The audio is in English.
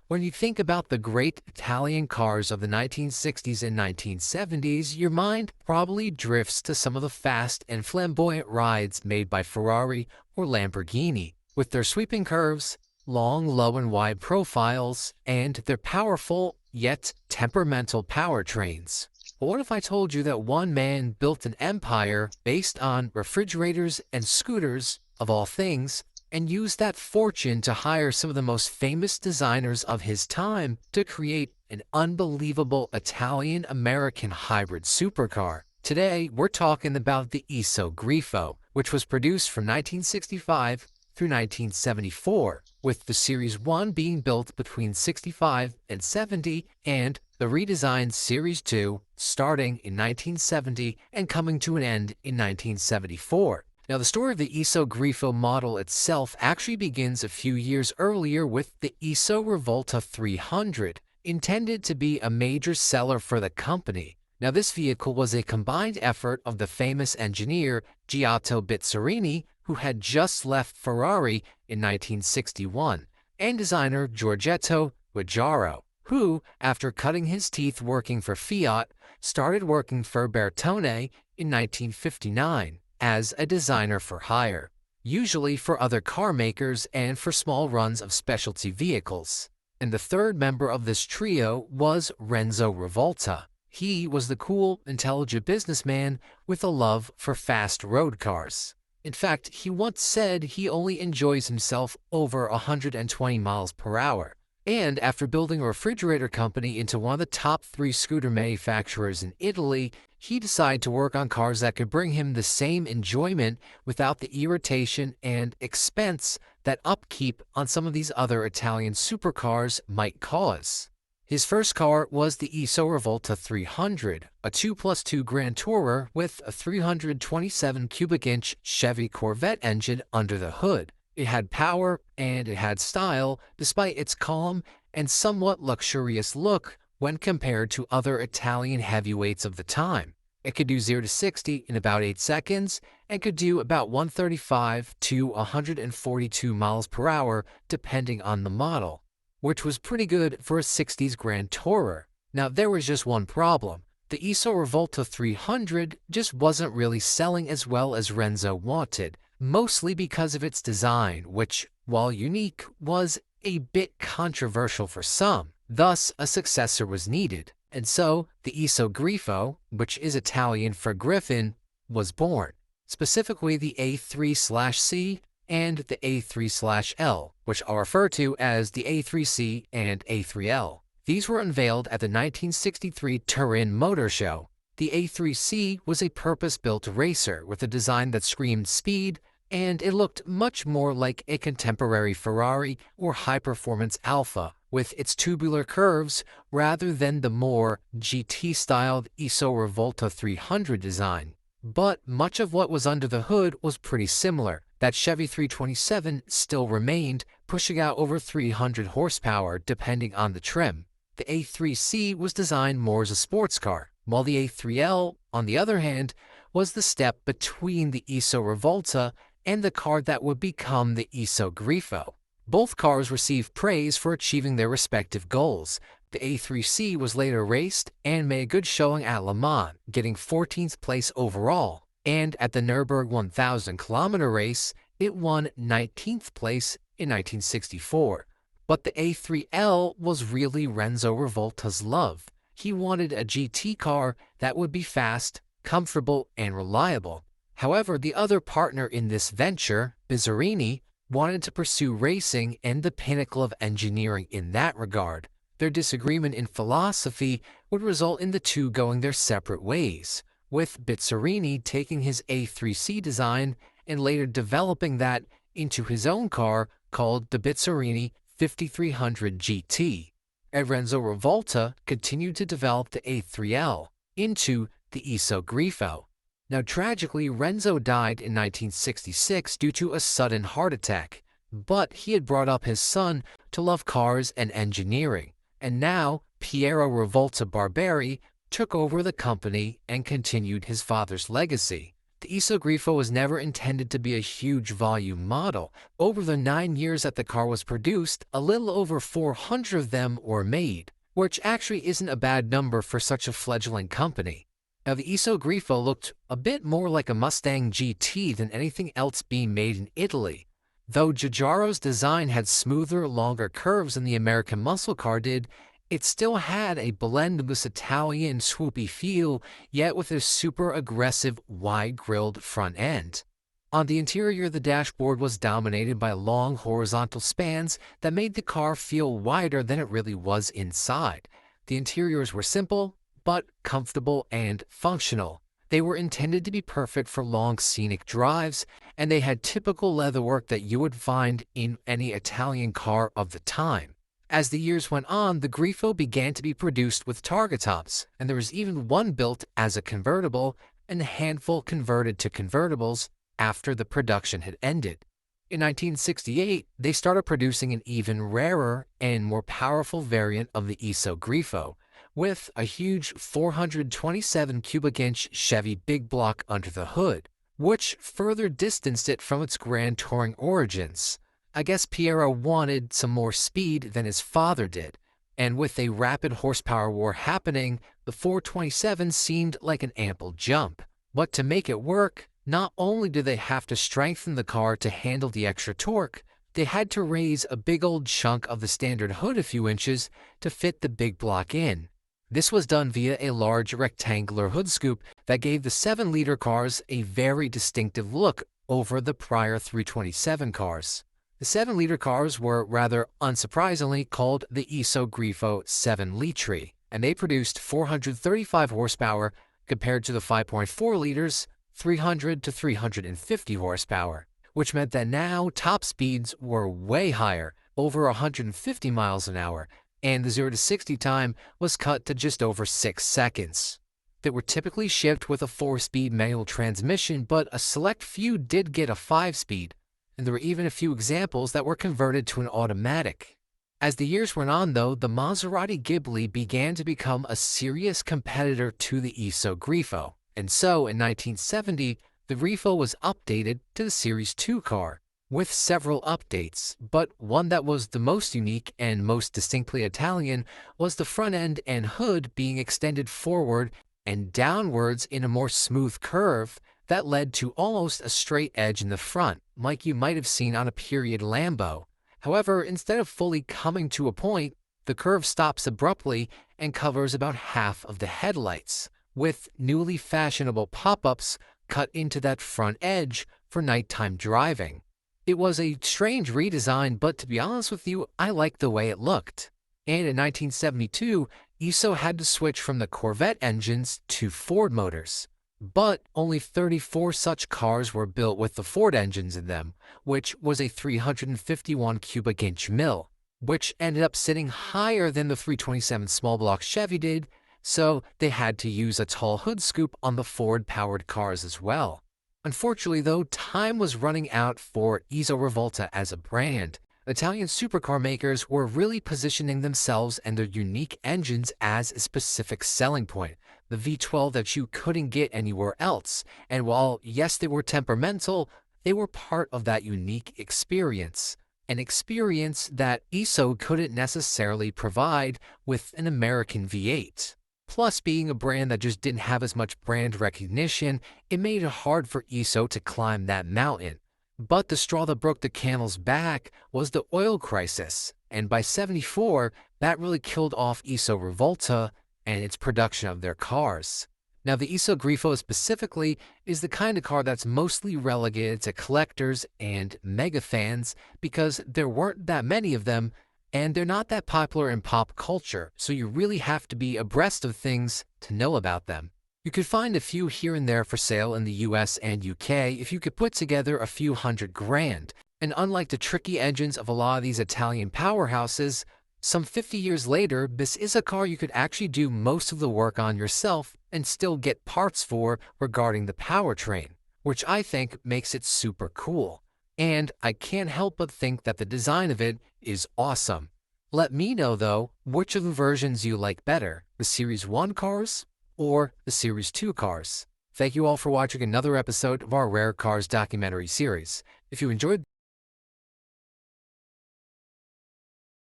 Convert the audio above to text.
When you think about the great Italian cars of the 1960s and 1970s, your mind probably drifts to some of the fast and flamboyant rides made by Ferrari or Lamborghini, with their sweeping curves, long, low, and wide profiles, and their powerful yet temperamental powertrains. But what if I told you that one man built an empire based on refrigerators and scooters, of all things, and used that fortune to hire some of the most famous designers of his time to create an unbelievable Italian-American hybrid supercar? Today, we're talking about the Iso Grifo, which was produced from 1965 through 1974, with the Series 1 being built between 65 and 70, and the redesigned Series 2 starting in 1970 and coming to an end in 1974. Now, the story of the Iso Grifo model itself actually begins a few years earlier with the Iso Rivolta 300, intended to be a major seller for the company. Now, this vehicle was a combined effort of the famous engineer Giotto Bizzarini, who had just left Ferrari in 1961, and designer Giorgetto Giugiaro, who, after cutting his teeth working for Fiat, started working for Bertone in 1959 as a designer for hire, usually for other car makers and for small runs of specialty vehicles. And the third member of this trio was Renzo Rivolta. He was the cool, intelligent businessman with a love for fast road cars. In fact, he once said he only enjoys himself over 120 miles per hour. And after building a refrigerator company into one of the top 3 scooter manufacturers in Italy, he decided to work on cars that could bring him the same enjoyment without the irritation and expense that upkeep on some of these other Italian supercars might cause. His first car was the Iso Rivolta 300, a 2+2 Grand Tourer with a 327 cubic inch Chevy Corvette engine under the hood. It had power and it had style, despite its calm and somewhat luxurious look when compared to other Italian heavyweights of the time. It could do 0 to 60 in about 8 seconds and could do about 135 to 142 miles per hour depending on the model, which was pretty good for a 60s Grand Tourer. Now, there was just one problem. The Iso Rivolta 300 just wasn't really selling as well as Renzo wanted, mostly because of its design, which, while unique, was a bit controversial for some. Thus, a successor was needed, and so the Iso Grifo, which is Italian for Griffin, was born. Specifically, the A3/C and the A3/L, which I'll refer to as the A3C and A3L. These were unveiled at the 1963 Turin Motor Show. The A3C was a purpose-built racer with a design that screamed speed, and it looked much more like a contemporary Ferrari or high-performance Alfa, with its tubular curves rather than the more GT-styled Iso Rivolta 300 design. But much of what was under the hood was pretty similar. That Chevy 327 still remained, pushing out over 300 horsepower depending on the trim. The A3C was designed more as a sports car, while the A3L, on the other hand, was the step between the Iso Rivolta and the car that would become the Iso Grifo. Both cars received praise for achieving their respective goals. The A3C was later raced and made a good showing at Le Mans, getting 14th place overall, and at the Nürburgring 1,000-kilometer race, it won 19th place in 1964. But the A3L was really Renzo Rivolta's love. He wanted a GT car that would be fast, comfortable, and reliable. However, the other partner in this venture, Bizzarini, wanted to pursue racing and the pinnacle of engineering in that regard. Their disagreement in philosophy would result in the two going their separate ways, with Bizzarini taking his A3C design and later developing that into his own car called the Bizzarini 5300 GT. And Renzo Rivolta continued to develop the A3L into the Iso Grifo. Now, tragically, Renzo died in 1966 due to a sudden heart attack, but he had brought up his son to love cars and engineering, and now Piero Rivolta Barberi took over the company and continued his father's legacy. The Iso Grifo was never intended to be a huge volume model. Over the 9 years that the car was produced, a little over 400 of them were made, which actually isn't a bad number for such a fledgling company. Now, the Iso Grifo looked a bit more like a Mustang GT than anything else being made in Italy. Though Giugiaro's design had smoother, longer curves than the American muscle car did, it still had a blend of this Italian swoopy feel, yet with a super aggressive, wide-grilled front end. On the interior, the dashboard was dominated by long horizontal spans that made the car feel wider than it really was inside. The interiors were simple, but comfortable and functional. They were intended to be perfect for long scenic drives, and they had typical leatherwork that you would find in any Italian car of the time. As the years went on, the Grifo began to be produced with targa tops, and there was even one built as a convertible and a handful converted to convertibles after the production had ended. In 1968, they started producing an even rarer and more powerful variant of the Iso Grifo, with a huge 427 cubic inch Chevy big block under the hood, which further distanced it from its grand touring origins. I guess Piero wanted some more speed than his father did, and with a rapid horsepower war happening, the 427 seemed like an ample jump. But to make it work, not only did they have to strengthen the car to handle the extra torque, they had to raise a big old chunk of the standard hood a few inches to fit the big block in. This was done via a large rectangular hood scoop that gave the 7-liter cars a very distinctive look over the prior 327 cars. The 7-liter cars were, rather unsurprisingly, called the Iso Grifo 7 Litri, and they produced 435 horsepower compared to the 5.4 liters, 300 to 350 horsepower, which meant that now top speeds were way higher, over 150 miles an hour, and the 0 to 60 time was cut to just over 6 seconds. They were typically shipped with a 4-speed manual transmission, but a select few did get a 5-speed, and there were even a few examples that were converted to an automatic. As the years went on, though, the Maserati Ghibli began to become a serious competitor to the Iso Grifo, and so in 1970, the Grifo was updated to the Series 2 car, with several updates, but one that was the most unique and most distinctly Italian was the front end and hood being extended forward and downwards in a more smooth curve that led to almost a straight edge in the front, like you might have seen on a period Lambo. However, instead of fully coming to a point, the curve stops abruptly and covers about half of the headlights, with newly fashionable pop-ups cut into that front edge for nighttime driving. It was a strange redesign, but to be honest with you, I liked the way it looked. And in 1972, Iso had to switch from the Corvette engines to Ford motors. But only 34 such cars were built with the Ford engines in them, which was a 351 cubic inch mill, which ended up sitting higher than the 327 small block Chevy did, so they had to use a tall hood scoop on the Ford-powered cars as well. Unfortunately, though, time was running out for Iso Rivolta as a brand. Italian supercar makers were really positioning themselves and their unique engines as a specific selling point, the V12 that you couldn't get anywhere else. And while, yes, they were temperamental, they were part of that unique experience, an experience that Iso couldn't necessarily provide with an American V8. Plus, being a brand that just didn't have as much brand recognition, it made it hard for Iso to climb that mountain. But the straw that broke the camel's back was the oil crisis, and by '74, that really killed off Iso Rivolta and its production of their cars. Now, the Iso Grifo specifically is the kind of car that's mostly relegated to collectors and mega fans because there weren't that many of them, and they're not that popular in pop culture, so you really have to be abreast of things to know about them. You could find a few here and there for sale in the US and UK if you could put together a few $100,000. And unlike the tricky engines of a lot of these Italian powerhouses, some 50 years later, this is a car you could actually do most of the work on yourself and still get parts for regarding the powertrain, which I think makes it super cool. And I can't help but think that the design of it is awesome. Let me know, though, which of the versions you like better, the Series 1 cars or the Series 2 cars. Thank you all for watching another episode of our Rare Cars documentary series. If you enjoyed